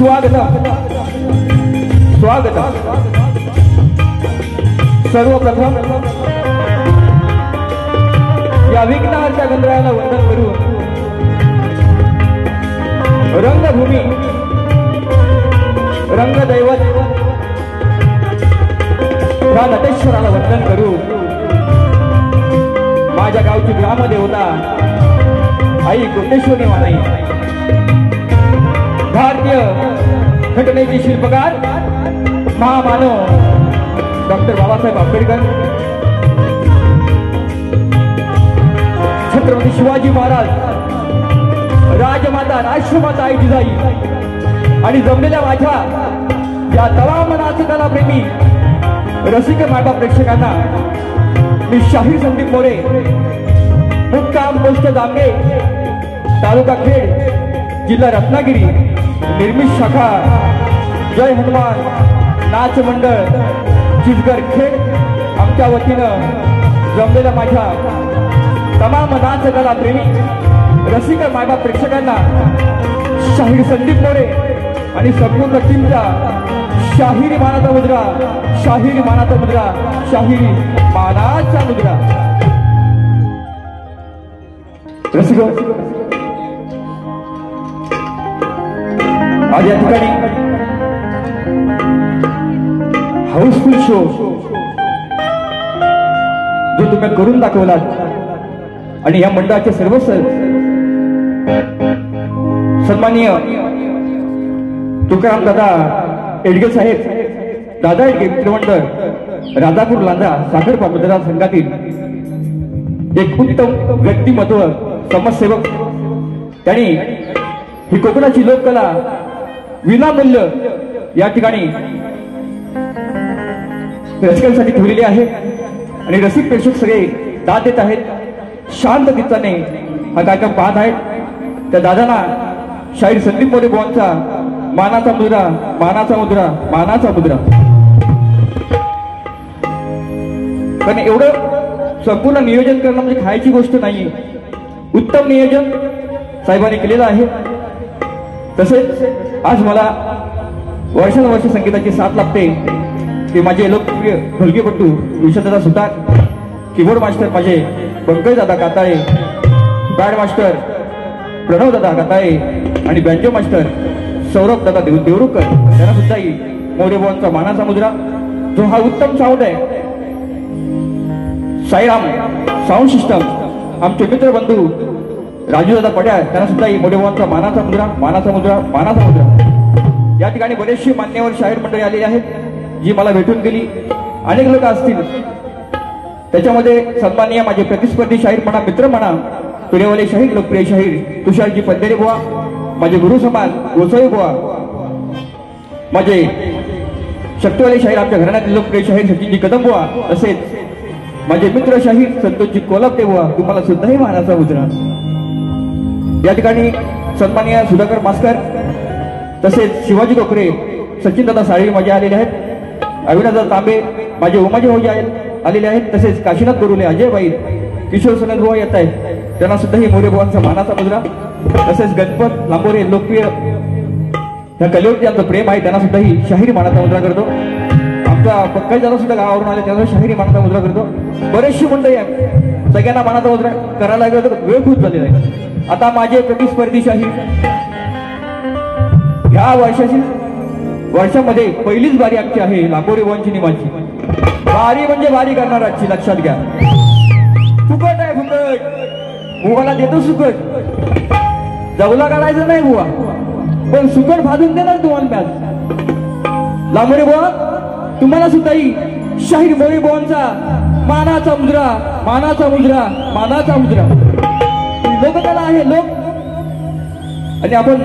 स्वागतम स्वागतम। सर्वप्रथम या विघ्नहर्त्या गंधर्वाला वंदन करून रंगभूमी रंगदैवत या नटेश्वराला वंदन करू। माझ्या गावची ग्रामदेवता आई कोटेश्वरी मानाई, भारतीय घटनेचे शिल्पकार महामानव डॉक्टर बाबासाहेब आंबेडकर, छत्रपती शिवाजी महाराज, राजमाता राष्ट्रमाता आई जिजाई आणि जमलेल्या माझ्या या तमाम नाचकला प्रेमी रसिक मायबाप प्रेक्षकांना मी शाहीर संदीप मोरे, मुक्काम पोस्ट जामगे, तालुका खेड, जिल्हा रत्नागिरी, निर्मित शाखा जय हनुमान नाच मंडळ चिचगर खेड, आमच्या वतीनं जमलेल्या माझ्या तमाम नाच कला प्रेमी रसिक मायबाप प्रेक्षकांना शाहीर संदीप मोरे आणि संपूर्ण टीमच्या शाहिरी मानाचा मुद्रा, शाहिरी मानाचा मुद्रा, शाहिरी मानाचा मुद्रा। रसिक आज या ठिकाणी हाऊसफुल शो जो तुम्ही करून दाखवलात आणि या मंडळाचे सर्व सन्माननीय तुकाराम दादा एडगे साहेब, दादा एडगे मित्रमंडळ राजापूर लांजा साखर मतदार संघातील एक उत्तम व्यक्तिमत्व समाजसेवक, त्यांनी ही कोकणाची लोककला विनामूल्य या ठिकाणी रसिकांसाठी ठेवलेली आहे आणि रसिक प्रेक्षक सगळे दाद देत आहेत, शांत चित्ताने हा कार्यक्रम पाहत आहेत। त्या दादांना शाहीर संदीप मोरे बुवांचा मानाचा मुद्रा, मानाचा मुद्रा, मानाचा मुद्रा। कारण एवढं संपूर्ण नियोजन करणं म्हणजे खायची गोष्ट नाही, उत्तम नियोजन साहेबांनी केलेलं आहे। तसेच आज मला वर्षानुवर्ष संगीताची साथ लागते ते माझे लोकप्रिय ढोलकीपटू विशालदादा सुतार, कीबोर्ड मास्टर माझे पंकज दादा काताळे, बॅड मास्टर प्रणव दादा काताळे आणि बँजो मास्टर सौरभ दादा देवरुकर, त्यांना सुद्धा मोरे बुवांचा मानाचा मुद्रा। जो हा उत्तम साऊंड आहे साईराम साऊंड सिस्टम, आमचे मित्र बंधू राजू दादा पड्या, त्यांना सुद्धा मोरे बुवांचा मानाचा मुद्रा, मानाचा मुद्रा, मानाचा मुद्रा। या ठिकाणी बरेचशी मान्यवर शाहीर मंडळी आलेली आहेत जी मला भेटून गेली, अनेक लोक असतील, त्याच्यामध्ये सन्माननीय माझे प्रतिस्पर्धी शाहीर म्हणा, मित्र म्हणा, पुण्यावाले शाहीर, लोकप्रिय शाहीर तुषारजी पंधेरे बुवा, माझे गुरु समान गोसाई बुवा, माझे शक्तीवाले शाहीर आमच्या घराण्यातील लोकप्रिय शाहीर सचिनजी कदम बुवा, तसेच माझे मित्र शाहीर संतोषजी कोलापटे बुवा, तुम्हाला सुद्धाही मानाचा मुद्रा। या ठिकाणी सन्माननीय सुधाकर मास्कर, तसेच शिवाजी डोकरे, सचिन दादा साळी माझे आलेले आहेत, अविनाशदादा तांबे माझे उमाजी भाऊजी आलेले आहेत, तसेच काशीनाथ बोरुले, अजय बाई, किशोर सनद बुवा येत आहेत, त्यांना सुद्धा ही मोरे बुवांचा मानाचा मुद्रा। तसेच गणपत लांबोरे लोकप्रिय ह्या कलेवरती आमचं प्रेम आहे, त्यांना सुद्धा ही शाहिरी मानाचा मुद्रा करतो। आमचा पंकज दादा सुद्धा गावावरून आले, त्यांना शाहिरी मानाचा मुद्रा करतो। बरेचशी मंडळी आहे, सगळ्यांना मानाचा मुद्रा करायला लागला तर वेळ खूप झालेला आहे। आता माझे प्रतिस्पर्धी शाहीर ह्या वर्षामध्ये पहिलीच बारी आमची आहे लांबोरे बुवांची निमाची बारी, म्हणजे बारी करणार आजची, लक्षात घ्या। फुकट आहे, फुकट बुवाला देतो सुकट, जवला काढायचं नाही बुवा, पण सुकट भाजून देणार तुम्हाला मॅच। लांबोरे बुवा तुम्हाला सुद्धाही शाहीर मोरे बुवांचा मानाचा मुद्रा, मानाचा मुद्रा, मानाचा मुद्रा। लोककला आहे लोक, आणि आपण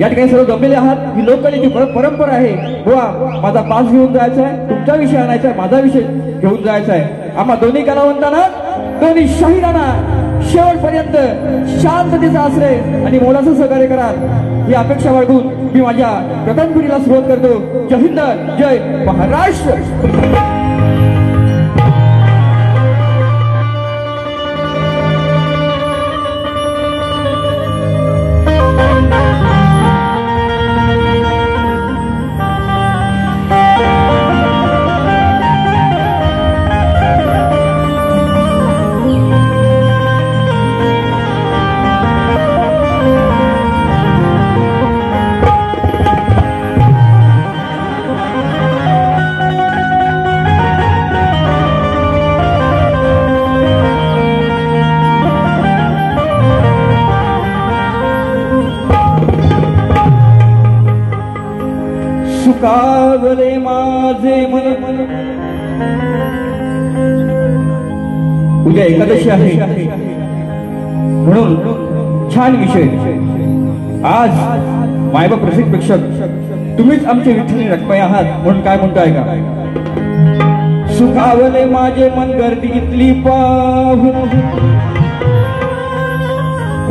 या ठिकाणी सर्व जमलेले आहात, ही लोककलेची परंपरा आहे। बुवा माझा पास घेऊन जायचा आहे, तुमचा विषय आणायचा आहे, माझा विषय घेऊन जायचा आहे। आम्हा दोन्ही कलावंतांना, दोन्ही शाहिरांना शेवटपर्यंत शांततेचा आश्रय आणि मोलाचं सहकार्य करा ही अपेक्षा बाळगून मी माझ्या प्रथम पिढीला सुरुवात करतो। जय हिंद, जय महाराष्ट्र। सुखावले माझे मन. उद्या एकादशी आहे म्हणून छान विषय. आज मायबाप रसिक प्रेक्षक तुम्हीच आमचे विठ्ठली रखमाई आहात म्हणून काय म्हणताय का. सुखावले माझे मन गर्दी इथली पाहून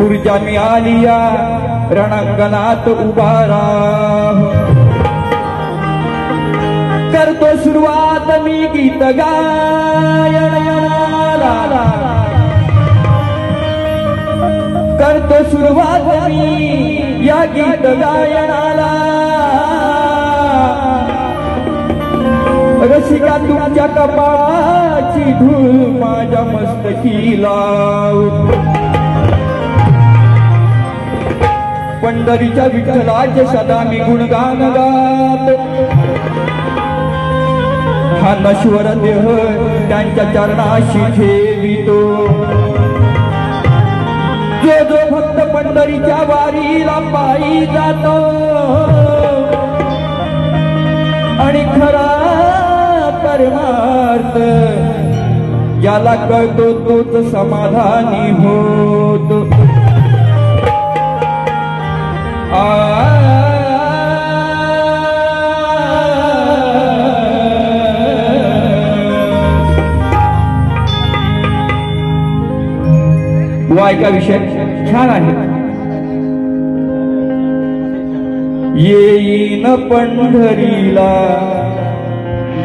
ऊर्जा मिळाली या रणांगणात उभा राहून. करतो सुरुवात मी गीत गायनाला. करतो सुरुवात मी या गीत गायनाला. रसिका तुमच्या कपाळाची धूळ माझ्या मस्तकी लाव. पंढरीच्या विठ्ठलाचे सदा मी गुणगान गात. हा नश्वर देह त्यांच्या चरणाशी ठेवितो. जो जो भक्त पंढरीच्या वारीला पायी जातो आणि खरा परमार्थ याला कळतो तोच समाधानी होतो. ऐका विषय छान आहे. येईन पंढरीला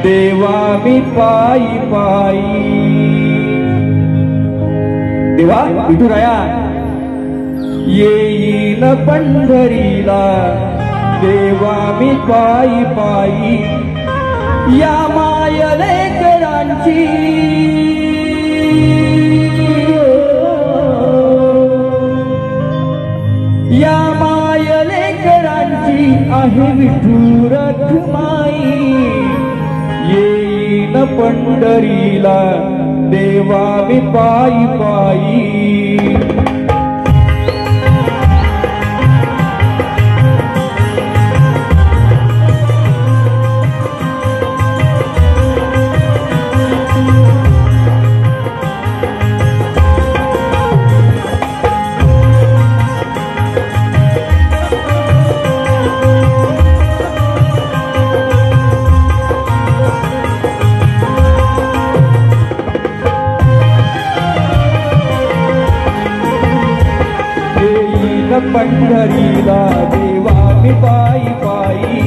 देवा मी पायी पायी. देवा विठुराया येईन पंढरीला देवा मी पायी पायी. या मायलेकरांची या मायलेकरांची आहे विठू रखमाई. येईन पंढरीला देवा मी पायी पायी. पंढरीला देवा मी पायी पायी.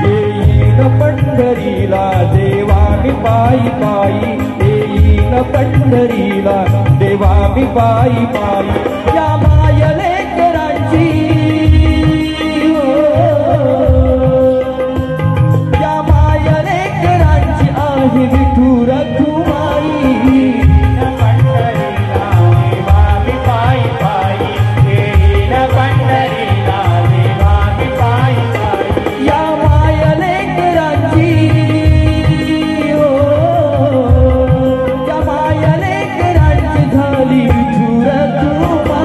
येईन पंढरीला देवा मी पायी पायी. येईन पंढरीला देवा मी पायी पायी. या मायलेकरांची या मायलेकरांची आहे विठू रखमाई. झाली विठू रखमाई.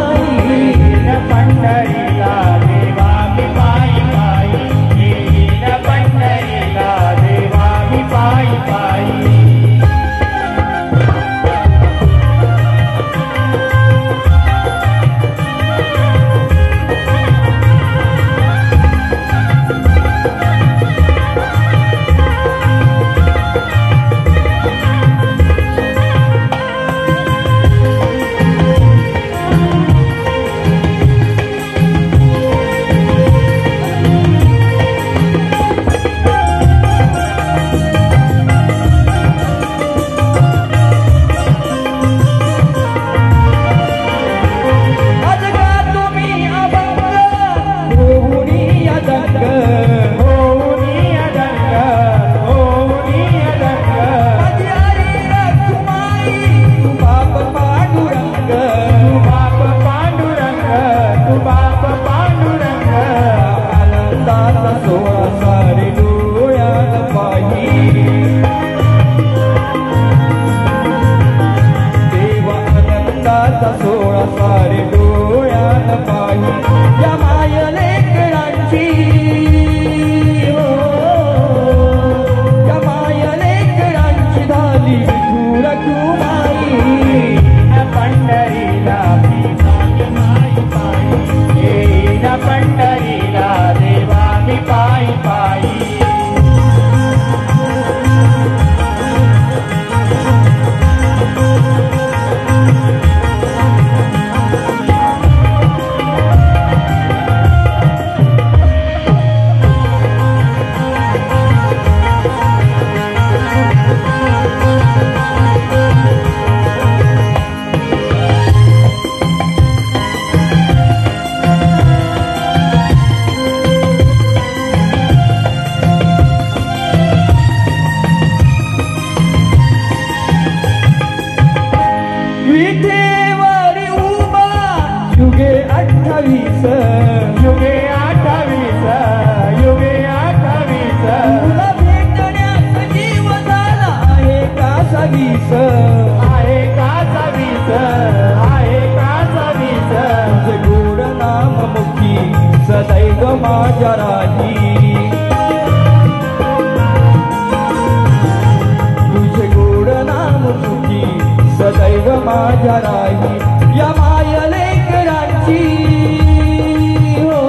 सदैव माझ्या राही तुझे गोड नाम सुखी सदैव माझ्या राही या मायले करांची हो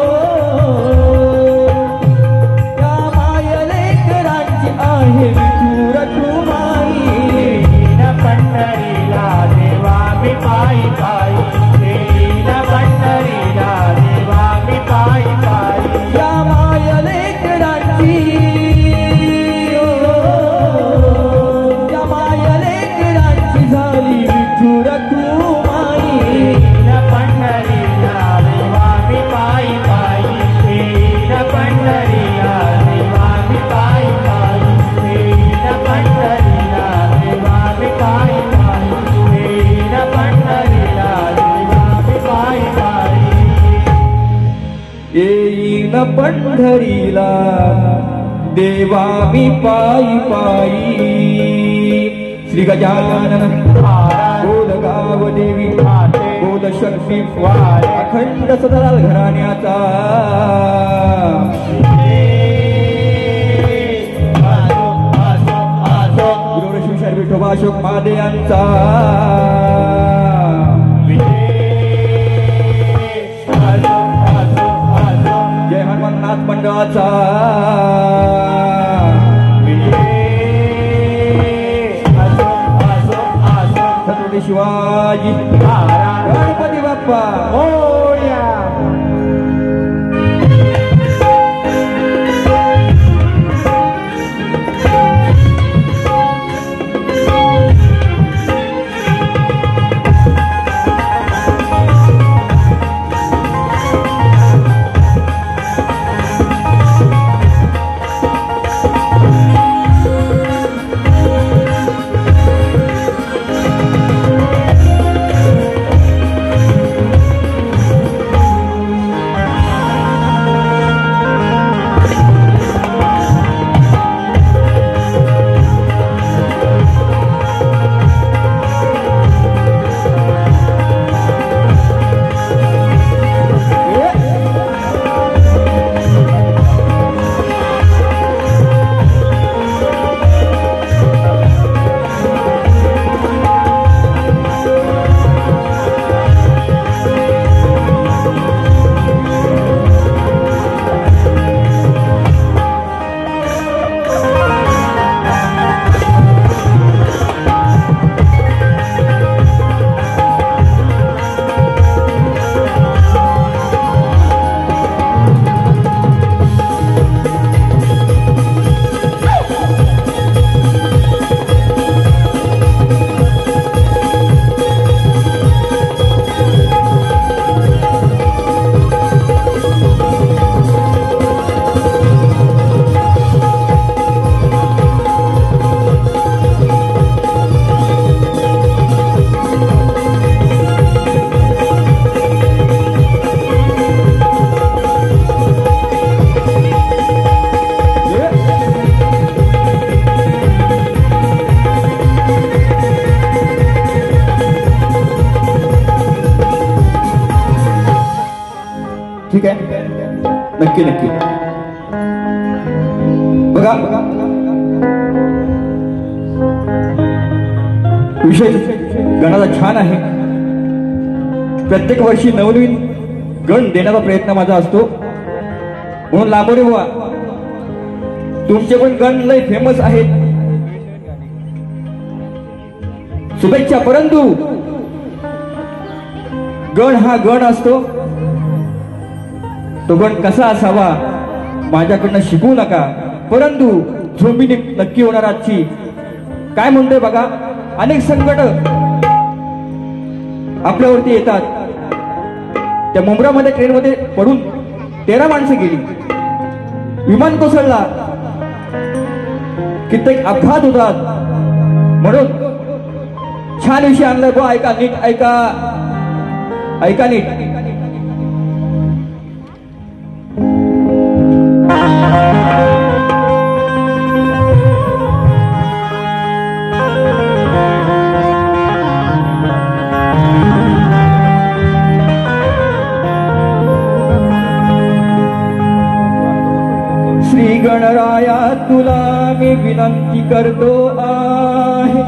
या मायले करांची आहे विठुर रखुमाई न पंढरीला देवा मी पायी पायी न पंढरीला देवा मी पायी पायी या मायले करांची या मायले करांची झाली विठुर रखुमाई न पंढरीला देवा मी पायी पायी न पंढरीला देवा मी पायी पायी न पंढरीला देवा मी पायी पायी न पंढरीला देवा मी पायी पायी येईन पंढरीला देवा मी पायी पायी श्री गजानन गोल गाव देवी गोल शक्ती अखंड सदराल घराण्याचा गुरु शिवशर विठोबा अशोक महादे यांचा जय हनुमंतनाथ मंडळाचा छत्रपती शिवाजी गणपती बाप्पा मोरया ठीक आहे नक्की नक्की बघा विषय गणाचा छान आहे प्रत्येक वर्षी नवनवीन गण देण्याचा प्रयत्न माझा असतो म्हणून लांबोरे बुवा तुमचे पण गण लय फेमस आहेत शुभेच्छा परंतु गण हा गण असतो तो गण कसा असावा माझ्याकडनं शिकवू नका परंतु झोंबी नक्की होणार आजची काय म्हणतोय बघा अनेक संकट आपल्यावरती येतात त्या मुंब्रामध्ये ट्रेनमध्ये पडून 13 माणसं गेली विमान कोसळला कित्येक अपघात होतात म्हणून छान विषय आणलाय बा ऐका नीट ऐका ऐका नीट गणराया तुला मी विनंती करतो आहे,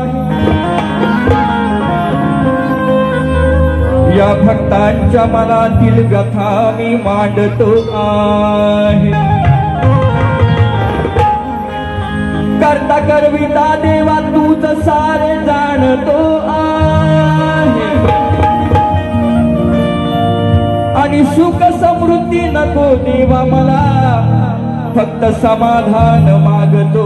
या भक्तांच्या मनातील व्यथा मी मांडतो आहे। करता करविता देवा तूच सारे जाणतो आहे, आणि सुख समृद्धी नको देवा मला, फक्त समाधान मागतो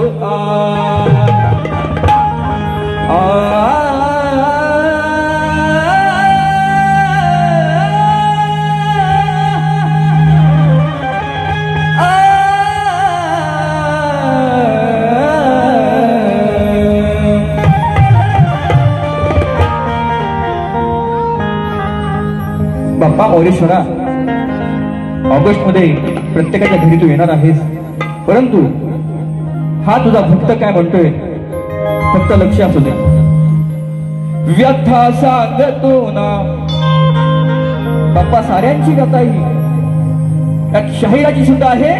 बाप्पा मोरेश्वरा, ऑगस्ट मध्ये प्रत्येकाच्या घरी तू येणार आहेस, परंतु हा तुझा भक्त काय म्हणतोय फक्त लक्ष असू दे। व्यथा सांगतो ना बाप्पा, साऱ्यांची व्यथा ही त्यात शाहिराची सुद्धा आहे,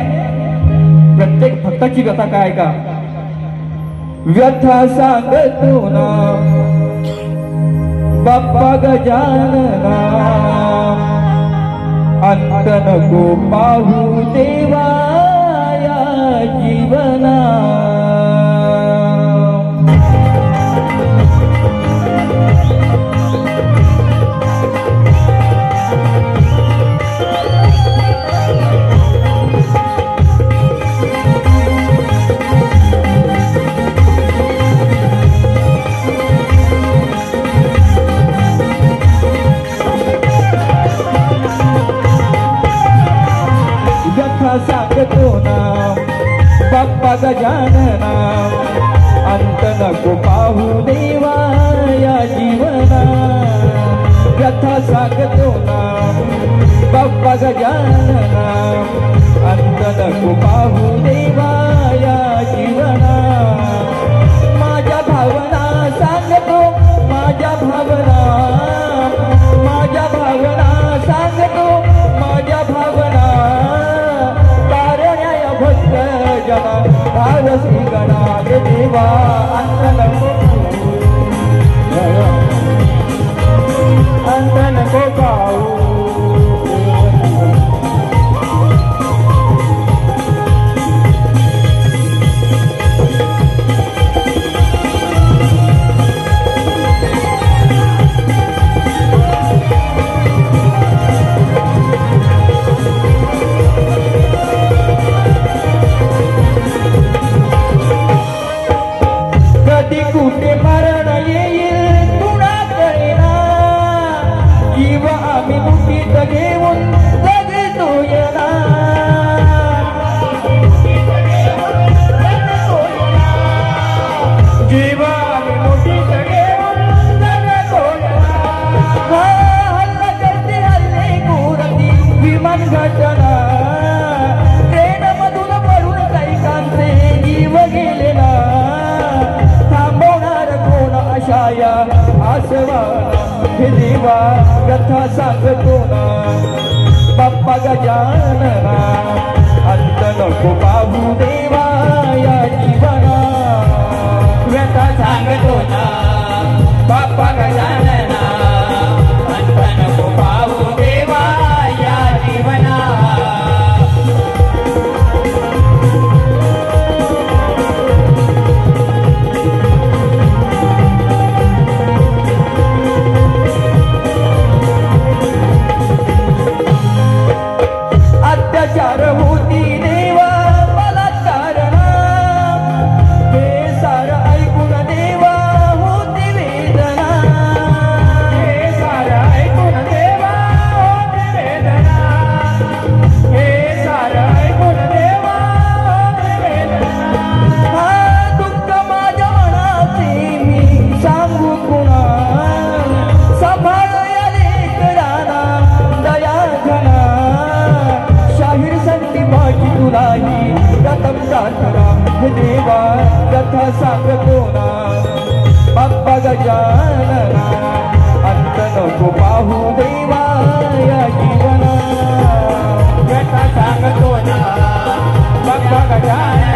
प्रत्येक भक्ताची व्यथा काय का। व्यथा सांगतो ना बाप्पा गजानना, अंत नको पाहू देवा या जीवना। सांगतो ना बाप्पा गजानना, अंत नको पाहू देवा या जीवना। व्यथा सांगतो ना बाप्पा गजानना, अंत नको पाहू देवा या जीवना। माझ्या भावना सांगतो, माझ्या भावना, माझ्या भावना सांगतो, माझ्या भावना, भावसी गणा देवा अंत नको, अंत नको पाहू। कुठे मरण येईल तुला कळेना, जीव आम्ही मुठीत घेऊन जगतो येना। जीव आम्ही मुठीत घेऊन जगतो येना। हल्ला करते हल्ले कुरती विमान घटना, ट्रेन मधून पडून कैकांचे जीव गेले ना। आशाया आसवाना हे देवा व्यथा सांगतो ना बाप्पा गजानना, अंत नको पाहू देवा या जीवना। व्यथा सांगतो ना बाप्पा गजानना, अंत नको पाहू देवा या जीवना। अत्याचार होती देवा बलात्कार, हे सार ऐकून देवा होती वेदना। हे सार ऐकून देवा होती वेदना, हे सार ऐकून देवा होती वेदना। हा दुःख माझ्या मनाचे मी सांगू कुणा, सांभाळ या लेकरांना दया घना। शाहीर संती माझी तुलाही प्रथम प्रार्थना, हे देवा व्यथा सांगतो ना बाप्पा गजानना, अंत नको पाहू देवा या जीवना। व्यथा सांगतो ना बाप्पा गजानना,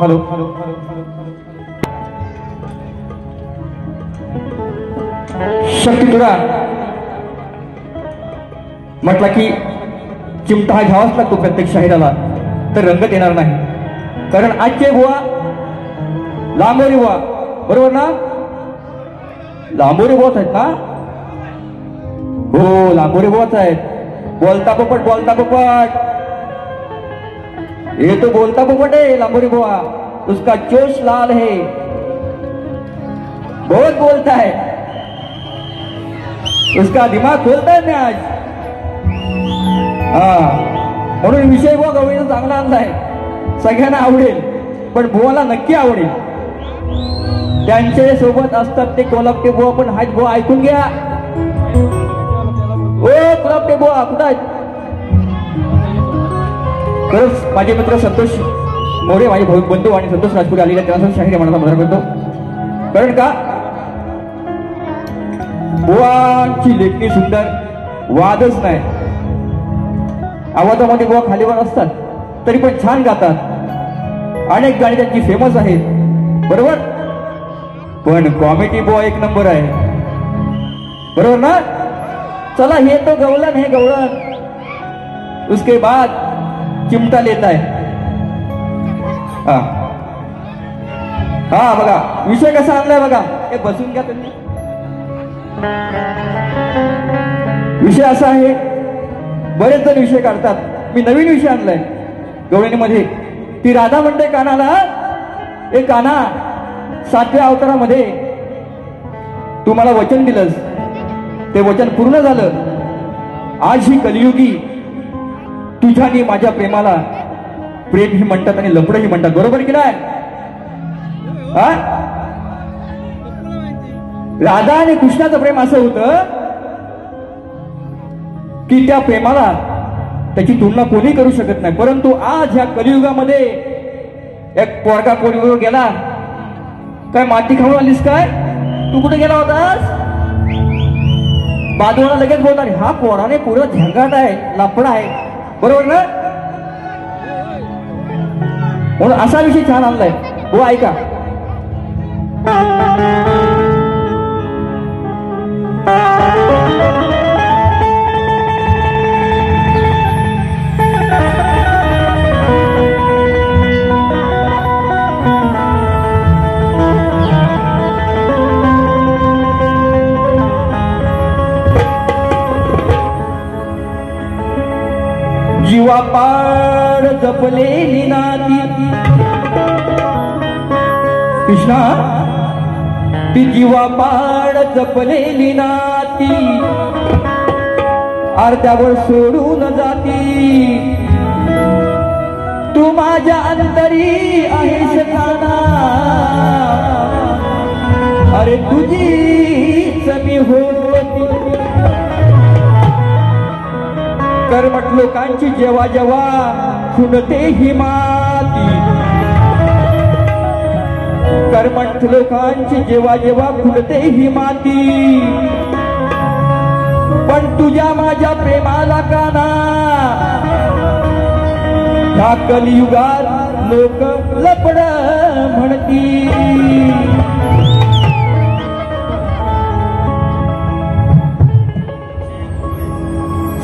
हॅलो शक्ती तुला म्हटलं की चिमटा हा घ्यावाच लागतो प्रत्येक शाहिराला, तर रंगत येणार नाही. कारण आजचे बुवा लांबोरी बुवा, बरोबर ना? लांबोरी बुवाच आहेत ना? हो लांबोरी बुवाच आहेत. बोलता पोपट, बोलता पोपट, ये तो बोलता पोपट है लांबोरी बुआ, उसका जोश लाल है, बहुत बोलता है, उसका दिमाग खोलता है मैं आज. हा म्हणून विषय बुवा गवळीचा चांगला आणलाय, सगळ्यांना आवडेल, पण बुवाला नक्की आवडेल. त्यांच्या सोबत असतात ते कोल्हापुरे बुवा, पण हाच बुवा ऐकून घ्या. ओ कोल्हापुरे बुवा कुठं आहेत? खरंच माझे मित्र संतोष मोरे, माझे बंधू आणि संतोष राजपूत आलेले, त्यांना शाहिरी मनाचा मदत करतो. कारण का बुवांची लेखणी सुंदर, वादच नाही. आवाजामध्ये बुवा खालीवर असतात तरी पण छान गातात. अनेक गाणी त्यांची फेमस आहेत, बरोबर. पण कॉमेडी बुवा एक नंबर आहे, बरोबर ना? चला हे तो गवलन, हे गवलन, उसके बाद चिमटा लेता है. हा हा बघा विषय कसा आणलाय बघा. हे बसून घ्या तुम्ही. विषय असा आहे, बरेच जण विषय काढतात. मी नवीन विषय आणलाय गवळणीमध्ये. ती राधा म्हणते कानाला, ए काना, 7व्या अवतारामध्ये तू मला वचन दिलंस, ते वचन पूर्ण झालं. आज ही कलियुगी तुझ्यानी माझ्या प्रेमाला प्रेम ही म्हणतात आणि लफडं ही म्हणतात, बरोबर की नाही? राधा आणि कृष्णाचं प्रेम असं होतं की त्या प्रेमाला त्याची तुलना कोणी करू शकत नाही. परंतु आज ह्या कलियुगामध्ये एक पोरगा कोणीवर गेला, काय माती खाऊन आलीस काय, तू कुठे गेला होतास? बाजूला लगेच बोलणार, हा पोराने पुरं झंगाट आहे, लफडा आहे, बरोबर ना? म्हणून असा विषय छान आणलाय. हो ऐका. जीवा पाड जपलेली नाती, कृष्णा ती जीवा पाड जपलेली नाती, अर्ध्यावर सोडून जाती. तू माझ्या अंतरी आहेस काना, अरे तुझीच मी होती. कर्मठ लोकांची जेव्हा जेव्हा खुणते ही माती, कर्मठ लोकांची जेव्हा जेव्हा खुणते ही माती, पण तुझ्या माझ्या प्रेमाला काना ह्या कलियुगात लोक लपड म्हणती.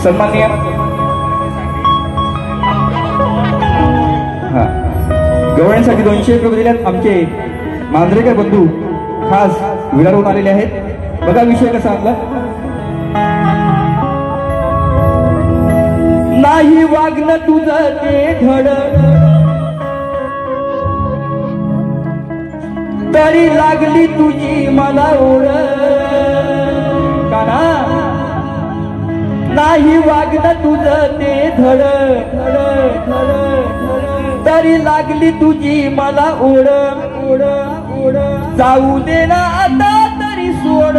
सन्माननीय गवळणीसाठी 200 रुपये दिल्यात आमचे मांजरेकर बंधू, खास विरारहून आलेले आहेत. बघा विषय कसा आपला. नाही वागणं तुझं ते धड, तरी लागली तुझी मला ओढ. काना नाही वागणं तुझं ते धड, तरी लागली तुझी मला ओढ. ओढ जाऊ दे ना आता तरी सोड.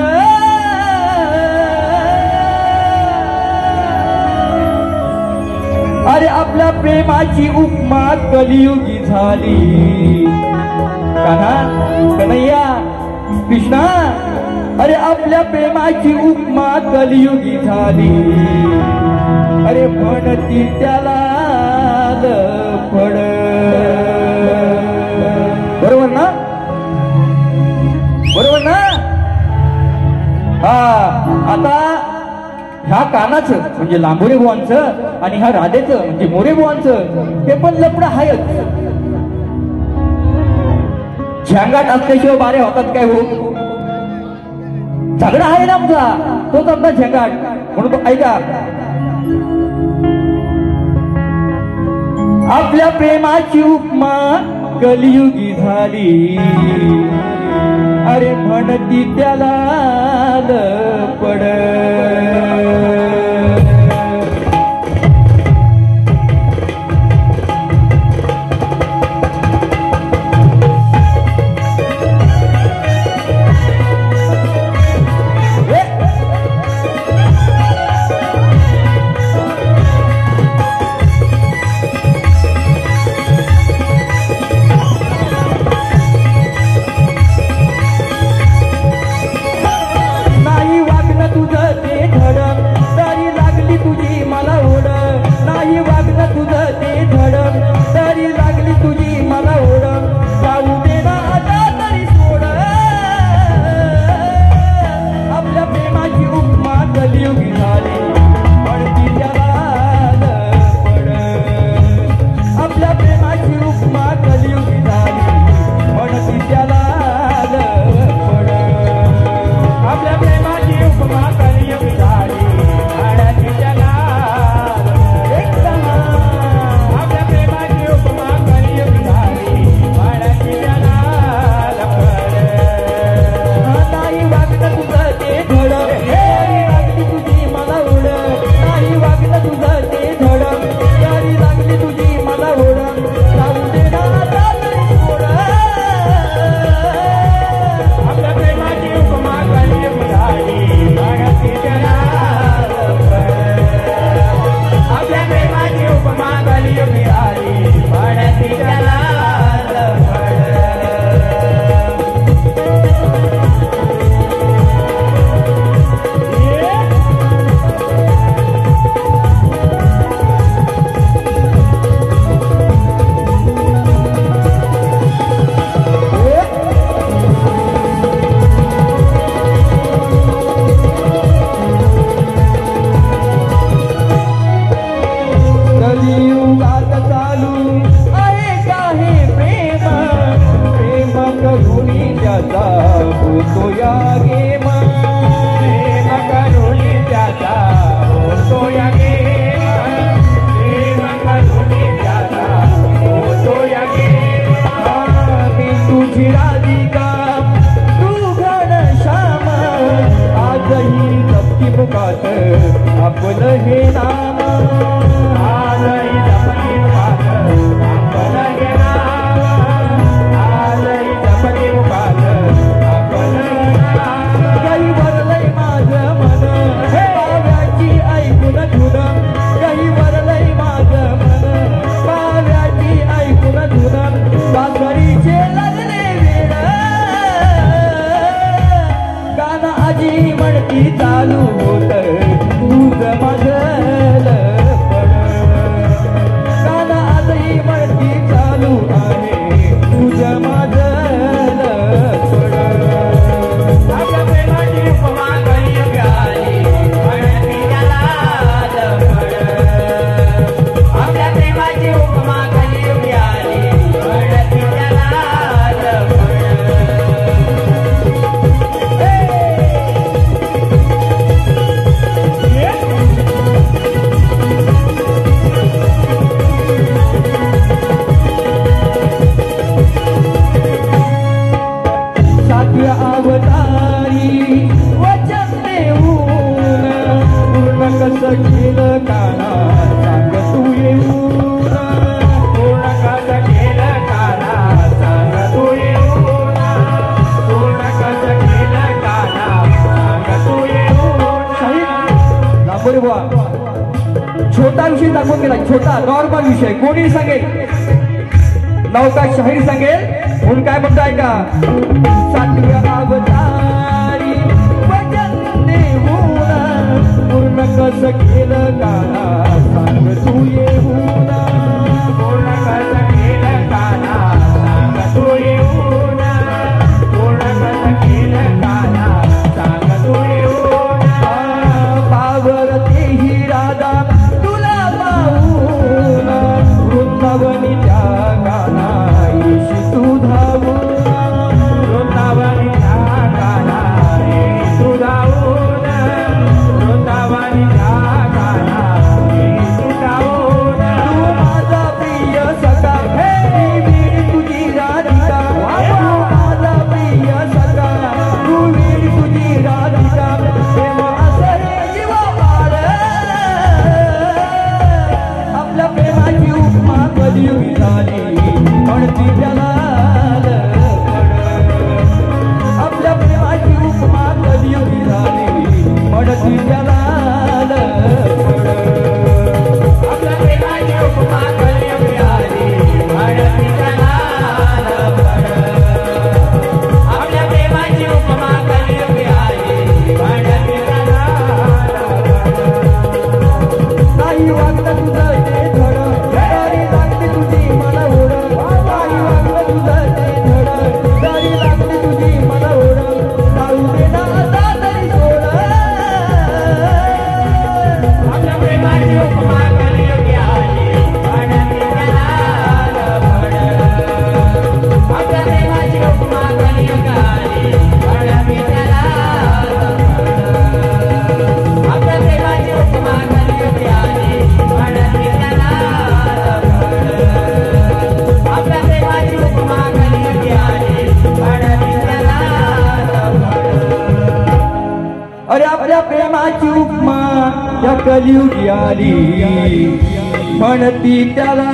अरे आपल्या प्रेमाची उपमा कलियुगी झाली. कान्हा, कन्हैया, कृष्णा, अरे आपल्या प्रेमाची उपमा कलियुगी झाली. अरे म्हणती त्याला लफड. ह्या कानाचं म्हणजे लांबोरे बुवांचं आणि ह्या राधेचं म्हणजे मोरे बुवांचं ते पण लपड आहेच. झंगाट असल्याशिवाय बारे होतात काय हो? झगडा आहे ना आमचा, तोच आमचा झंगाट. म्हणून ऐका, आपल्या प्रेमाची उपमा कलियुगी झाली, अरे म्हणती त्याला लपड. आपलं हे नाम आलंय जपती मुखात, आपलं हे नाम आलंय जपती मुखात, आपलं हे नाम. काही वरलंय माझं मन पाव्याची ऐकून धुन, काही वरलंय माझं मन पाव्याची ऐकून धुन. सासरीचे लागले वेळ गाणं आजी म्हणती चालू होत, तुझं माझं लपड. गाणं आजही म्हणती चालू आहे, तुझं माझं लपड. आपल्या प्रेमाची उपमा कलियुगी आली, म्हणती त्याला लपड. आपल्या प्रेमाची उपमा कलियुगी आली, म्हणती त्याला लपड. अवतारी वचन देऊन पूर्ण कसं केलं काना सांग तू येऊन, पूर्ण कसं केलं काना सांग तू येऊन, पूर्ण कसं केलं काना सांग तू येऊन. लांबोरे बुवा छोटा विषय दाखवून गेला, छोटा नॉर्मल विषय कोणी सांगेल, नौका शाहीर सांगेल. म्हणून काय म्हणताय का, सातव्या अवतारी वचन देऊन पूर्ण कसं केलं काना सांग तू येऊन, पूर्ण कसं केलं काना सांग तू येऊन, पूर्ण कसं केलं काना सांग तू येऊन. पावर कलियुगी झाली म्हणती त्याला आपल्या प्रेमाची उपमा कलियुगी झाली म्हणती त्याला आपल्या प्रेमाची उपमा कलियुगी झाली म्हणती त्याला आपल्या प्रेमाची उपमा कलियुगी झाली म्हणती त्याला नाही वाटत तुझं ते धड गाडी लागते तुझी मला ओढ नाही वाटत तुझं ते धड गाडी लागते तुझी मला ओढ जाऊ दे ना आता तरी सोड आपल्या प्रेमाची उपमा कलियुगी आली म्हणती त्याला आपल्या प्रेमाची उपमा कलियुगी आली म्हणती त्याला आपल्या प्रेमाची उपमा कलियुगी आली म्हणती त्याला आपल्या प्रेमाची उपमा कलियुगी आली म्हणती त्याला अरे आपल्या प्रेमाची उपमा या कलियुगी आली म्हणती त्याला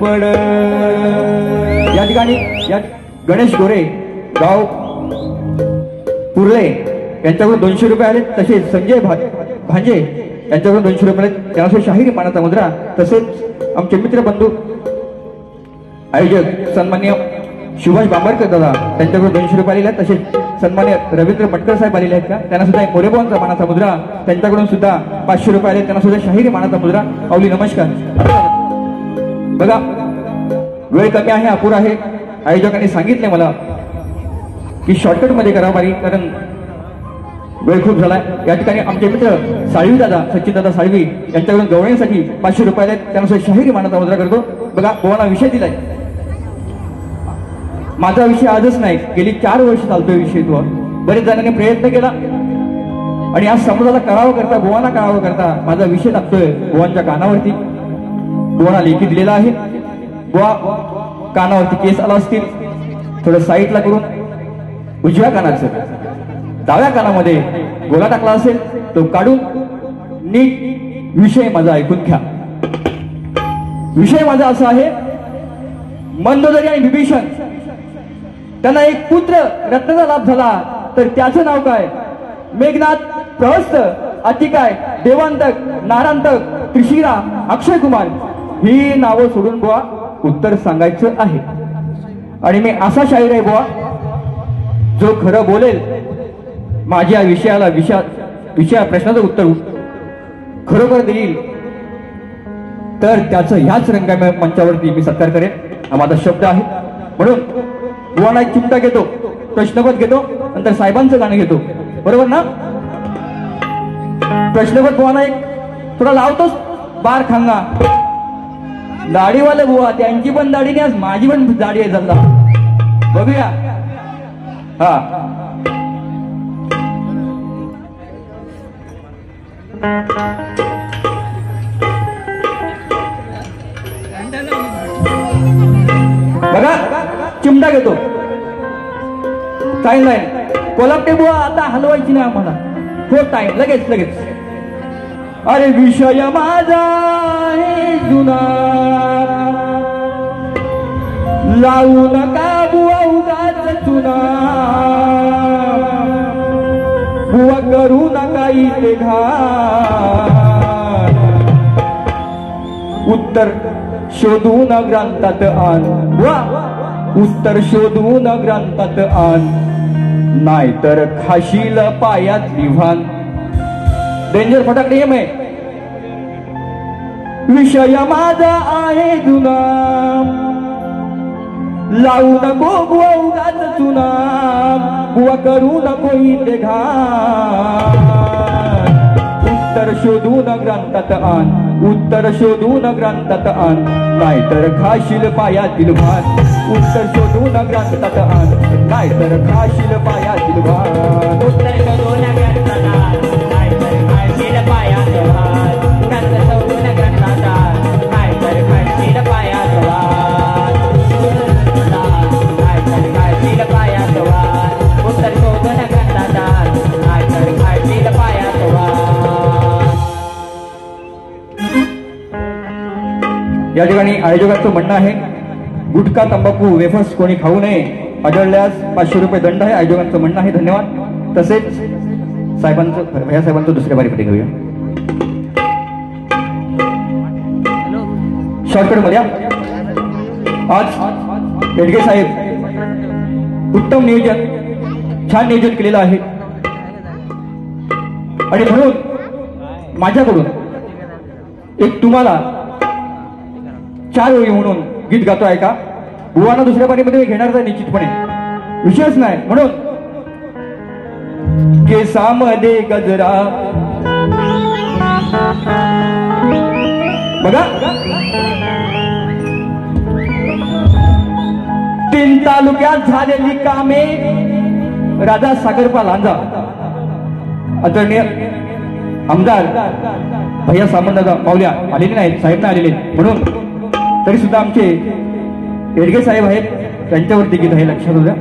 पड या ठिकाणी या गणेश गोरे गाव पुरले यांच्याकडून 200 रुपये आले तसेच संजय भांजे यांच्याकडून 200 रुपये आले त्यांना शाहीर मानाचा मुद्रा तसेच आमचे मित्र बंधू आयोजक सन्मान्य सुभाष बांबरकर दादा त्यांच्याकडून 200 रुपये आलेले आहेत तसेच सन्मान्य रवींद्र मटकर साहेब आलेले आहेत का त्यांना सुद्धा एक मोरेबावांचा मानाचा मुद्रा त्यांच्याकडून सुद्धा 500 रुपये आले त्यांना सुद्धा शाहीर मानाचा मुद्रा अवली नमस्कार बघा वेळ कमी आहे अपुरा आहे आयोजकांनी सांगितले मला की शॉर्टकट मध्ये करा बारी कारण वेळ खूप झालाय या ठिकाणी आमचे मित्र साळवी दादा सचिन दादा साळवी यांच्याकडून गवळण्यासाठी 500 रुपये आले त्यांना सुद्धा शाहीर मानाचा मुद्रा करतो बघा बोवाला विषय दिलाय माझा विषय आजच नाही गेली 4 वर्ष चालतोय विषय तो बरेच जणांनी प्रयत्न केला आणि आज समाजाला कळावं करता बुवांना कळावं करता माझा विषय लागतोय बुवांच्या कानावरती बुवांना लेखी दिलेला आहे बुवा कानावरती केस आला असतील थोडं साईडला करून उजव्या कानाचं डाव्या कानामध्ये गोळा टाकला असेल तो काढून नीट विषय माझा ऐकून घ्या विषय माझा असा आहे मंदोदरी आणि विभीषण त्यांना एक पुत्र रत्नाचा लाभ झाला तर त्याचं नाव काय मेघनाथ प्रहस्त अतिकाय देवांतक नारांतक त्रिशिरा अक्षय कुमार ही नावं सोडून बुवा उत्तर सांगायचं आहे आणि मी असा शाहीर आहे बुवा जो खरं बोलेल माझ्या विषयाला विषया प्रश्नाचं उत्तर खरोखर देईल तर त्याचं ह्याच रंगा मंचावरती मी सत्कार करेन हा माझा शब्द आहे म्हणून बुवाना एक चिमटा घेतो प्रश्नपद घेतो नंतर साहेबांचं गाणं घेतो बरोबर ना प्रश्नपद बुवाना एक थोडा लावतोच बार खांगा दाढीवाले बुवा त्यांची पण दाढी नाही आज माझी पण दाढी आहे जल्ला बघूया हा बघा चिमटा घेतो टाइम नाही कोलापटे बुवा आता हलवायची नाही आम्हाला हो टाइम लगेच लगेच अरे विषय माझा आहे जुना लावू नका बुवा उगाच चुना बुवा करू नका इथे घाण उत्तर शोधून ग्रंथात आण वा उत्तर शोधून ग्रंथात आण नाहीतर खाशील पायात लिव्हान डेंजर फटाकडे येम आहे विषय माझा आहे जुना लावू नको बुवा उगाच चुना बुवा करू नको इथे घाण उत्तर शोधून ग्रंथात आण उत्तर शोधून ग्रंथात आण नाहीतर खाशील पायातील भान उत्तर शोधून ग्रंथात आण नाहीतर खाशील पायातील भान उत्तर शोधून ग्रंथात आण नाहीतर खाशील पायातील भान उत्तर शोधून ग्रंथात आण नाहीतर खाशील पायातील भान नाहीतर खाशील पायातील भान उत्तर शोधून ग्रंथात आण नाहीतर खाशील पायातील भान या ठिकाणी आयोजकांचं म्हणणं आहे गुटखा तंबाखू वेफर्स कोणी खाऊ नये, आढळल्यास 500 रुपये दंड आहे, आयोजकांचं म्हणणं आहे. धन्यवाद. तसेच भैया साहेबांचं दुसऱ्या बारीपैकी घेऊया. शॉर्टकट मध्ये आज येडगे साहेब उत्तम नियोजन, छान नियोजन केलेलं आहे आणि म्हणून माझ्याकडून एक तुम्हाला 4 ओळी म्हणून गीत गातो आहे का. बुवांना दुसऱ्या पारीमध्ये घेणार तर निश्चितपणे विषयच नाही. म्हणून केसामध्ये गजरा बघा, 3 तालुक्यात झालेली कामे राजा सागरपा लांजा आदरणीय आमदार भैया सामंतदादा माऊल्या आलेले नाहीत, साहेब नाही आलेले. म्हणून तरी सुद्धा आमचे येडगे साहेब आहेत, त्यांच्यावरती गीत आहे, लक्षात होत्या.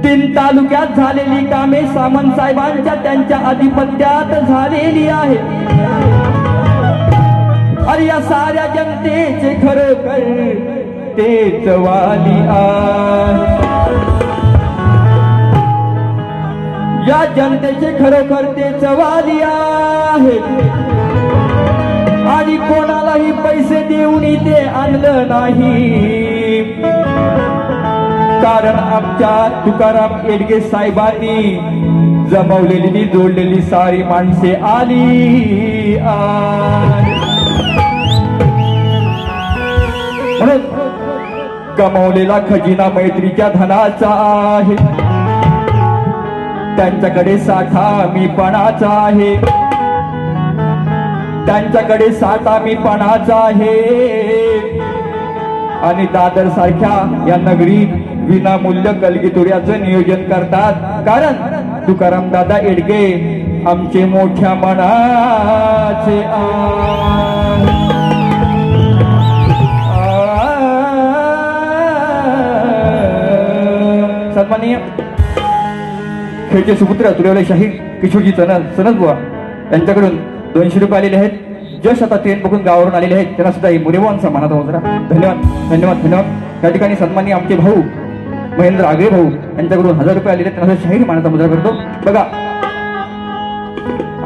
3 तालुक्यात झालेली कामे सामंत साहेबांच्या त्यांच्या आधिपत्यात झालेली आहे. अरे या साऱ्या जनतेचे खरोखर तेच वाली आहे. या जनतेचे खरोखर तेच वाली आहे आणि कोणालाही पैसे देऊन ते आणलं नाही. कारण आमच्या तुकाराम येडगे साहेबांनी जमवलेली जोडलेली सारी माणसे आली. म्हणून कमावलेला खजिना मैत्रीच्या धनाचा आहे, त्यांच्याकडे साठा मी पणाचा आहे, त्यांच्याकडे साठा मी पणाचा आहे. आणि दादर सारख्या या नगरीत विनामूल्य कलगीतुऱ्याचं नियोजन करतात. कारण तुकाराम दादा येडगे आमचे मोठ्या मनाचे सन्माननीय खेळचे सुपुत्र तुरेवले शाहीर किशोरजी सनद बुवा यांच्याकडून 200 रुपये आलेले आहेत. जश आता ट्रेन बघून गावावरून आलेले आहेत, त्यांना सुद्धा मुलेवांचा मानाचा मुजरा. धन्यवाद धन्यवाद धन्यवाद. त्या ठिकाणी सन्माननीय आमचे भाऊ महेंद्र आगळे भाऊ यांच्याकडून 1000 रुपये आलेले आहेत, त्यांना शाहीर मानाचा मुजरा करतो. बघा,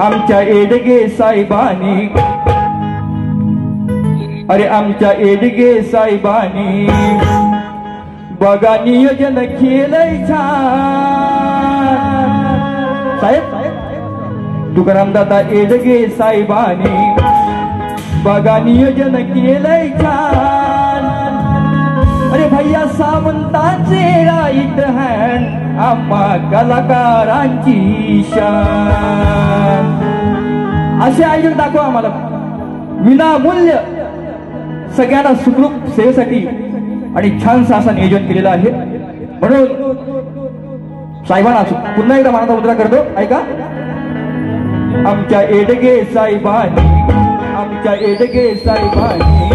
आमच्या येडगे साहेबांनी, अरे आमच्या येडगे साहेबांनी बघा नियोजन केलंय छान. साहेब तुकाराम दादा येडगे साहेबांनी बघा नियोजन केलंय छान. अरे भैया सामंताचे राईट हँड आम्हा कलाकारांची शान. असे आयोजन दाखवा आम्हाला विनामूल्य सगळ्यांना सुखरूप सेवेसाठी आणि छानसा असं नियोजन केलेलं आहे. म्हणून साहेबांना पुन्हा एकदा मानाचा मुद्रा करतो, ऐका. आमच्या येडगे साहेबांनी, आमच्या येडगे साहेबांनी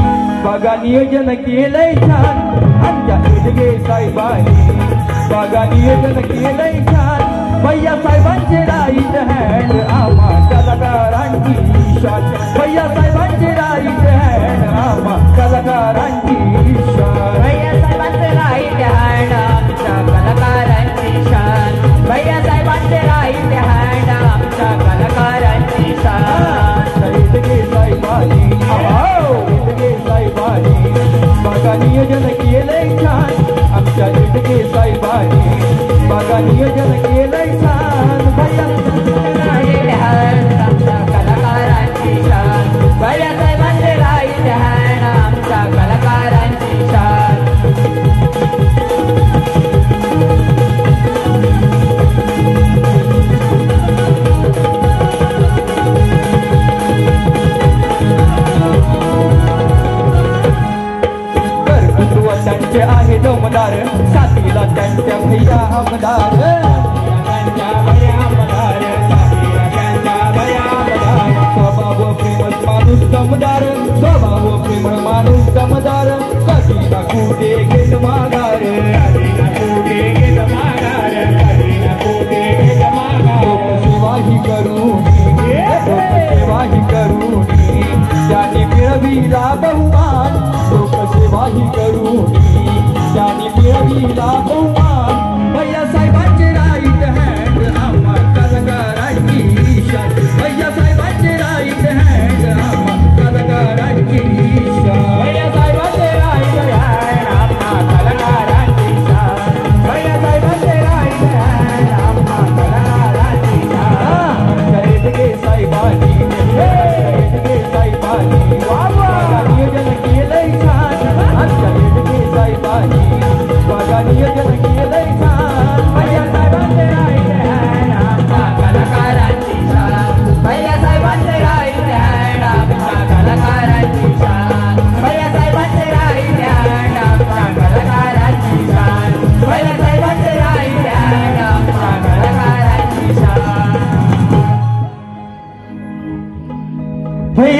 बघा नियोजन केलंय छान. आमच्या येडगे साहेबांनी बघा नियोजन केलंय छान. भैया साहेबांचे राईट हँड आम्हा कलाकारांची शान. भैया साहेबांचे राईट हँड आम्हा कलाकारांची शान. भैया साहेबांचे राईट हँड आमच्या कलाकारांची शान. भैया साहेबांचे राईट हँड आमच्या कलाकारांची शान. येडगे साहेबांनी, येडगे साहेबांनी बघा नियोजन केलंय छान. आमच्या येडगे साहेबांनी बघा नियोजन केलंय छान. भैया राईट हँड आमच्या कलाकारांची शान. भैया साहेबांचे राईट हँड आमच्या कलाकारांची शान. त्यांचे आहे दमदार, साथीला त्यांच्या भैया आमदार. स्वभाव प्रेमळ माणूस दमदार, स्वभाव प्रेमळ माणूस दमदार. कधीला कुठे घेत माघार, लोकसेवाही करून, लोकसेवाही करून त्यांनी मिळविला बहु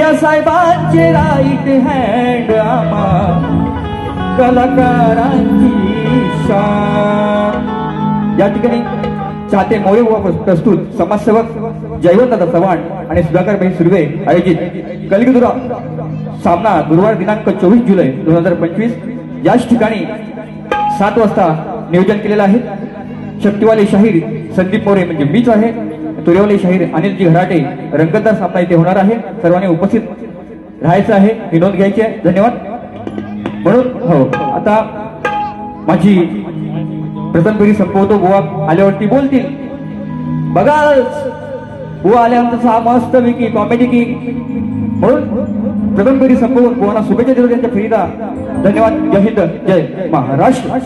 भैया साहेबांचे राईट हँड आम्हा कलाकारांची शान। या ठिकाणी चाहते मोरे व प्रस्तुत समाजसेवक जयवंतदादा चव्हाण आणि सुधाकरभाई सुर्वे आयोजित कलिगुरा सामना गुरुवार दिनांक 24 जुलै 2025 याच ठिकाणी 7 वाजता नियोजन केलेलं आहे। शक्तिवाले शाहीर संदीप मोरे म्हणजे मीच आहे, तुरेवाले शाहीर अनिलजी घराटे रंगतदार सामना इथे होणार आहे। सर्वांनी उपस्थित राहायचं आहे, ही नोंद घ्यायची आहे। धन्यवाद। म्हणून हो आता माझी प्रथम फेरी संपवतो, बुवा आल्यावरती बोलतील। बघा बुवा आल्यानंतर मस्त विकी कॉमेडी की, म्हणून प्रथम फेरी संपवून बुवांना शुभेच्छा देतो त्यांच्या फेरीला। धन्यवाद। जय हिंद, जय महाराष्ट्र।